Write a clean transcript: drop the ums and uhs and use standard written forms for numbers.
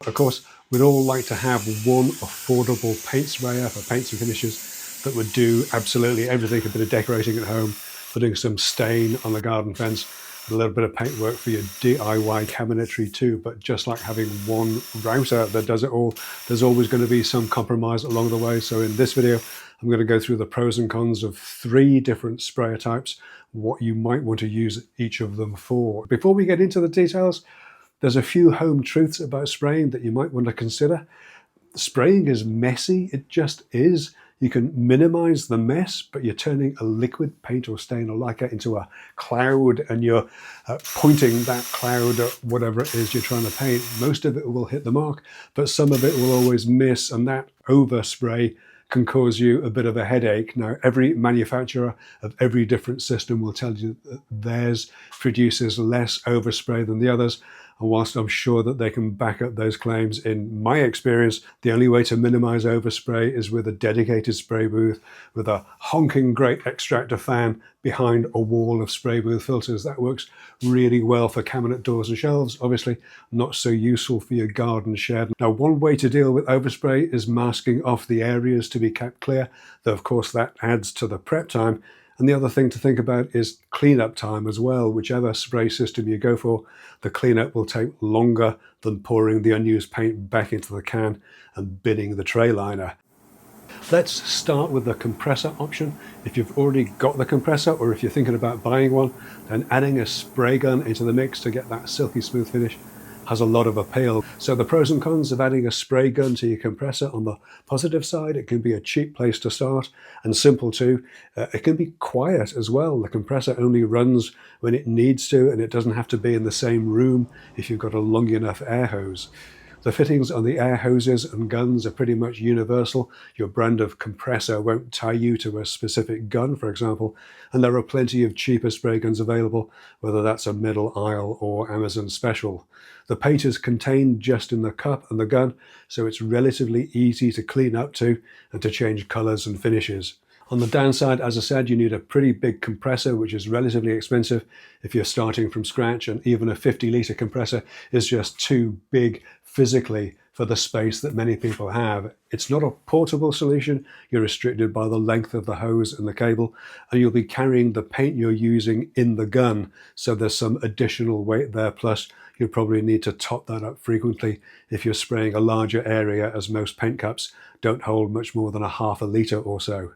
Of course, we'd all like to have one affordable paint sprayer for paints and finishes that would do absolutely everything. A bit of decorating at home, putting some stain on the garden fence, a little bit of paintwork for your DIY cabinetry too. But just like having one router that does it all, there's always going to be some compromise along the way. So in this video, I'm going to go through the pros and cons of 3 different sprayer types, what you might want to use each of them for. Before we get into the details, there's a few home truths about spraying that you might want to consider. Spraying is messy, it just is. You can minimize the mess, but you're turning a liquid paint or stain or lacquer into a cloud, and you're pointing that cloud at whatever it is you're trying to paint. Most of it will hit the mark, but some of it will always miss, and that overspray can cause you a bit of a headache. Now, every manufacturer of every different system will tell you that theirs produces less overspray than the others. And whilst I'm sure that they can back up those claims, in my experience, the only way to minimize overspray is with a dedicated spray booth with a honking great extractor fan behind a wall of spray booth filters. That works really well for cabinet doors and shelves, obviously not so useful for your garden shed. Now, one way to deal with overspray is masking off the areas to be kept clear, though of course that adds to the prep time. And the other thing to think about is cleanup time as well. Whichever spray system you go for, the cleanup will take longer than pouring the unused paint back into the can and binning the tray liner. Let's start with the compressor option. If you've already got the compressor, or if you're thinking about buying one, then adding a spray gun into the mix to get that silky smooth finish has a lot of appeal. So the pros and cons of adding a spray gun to your compressor: on the positive side, it can be a cheap place to start and simple too. It can be quiet as well. The compressor only runs when it needs to, and it doesn't have to be in the same room if you've got a long enough air hose. The fittings on the air hoses and guns are pretty much universal. Your brand of compressor won't tie you to a specific gun, for example, and there are plenty of cheaper spray guns available, whether that's a middle aisle or Amazon special. The paint is contained just in the cup and the gun, so it's relatively easy to clean up to and to change colors and finishes. On the downside, as I said, you need a pretty big compressor, which is relatively expensive if you're starting from scratch, and even a 50-litre compressor is just too big physically for the space that many people have. It's not a portable solution. You're restricted by the length of the hose and the cable, and you'll be carrying the paint you're using in the gun, so there's some additional weight there. Plus, you'll probably need to top that up frequently if you're spraying a larger area, as most paint cups don't hold much more than a half a litre or so.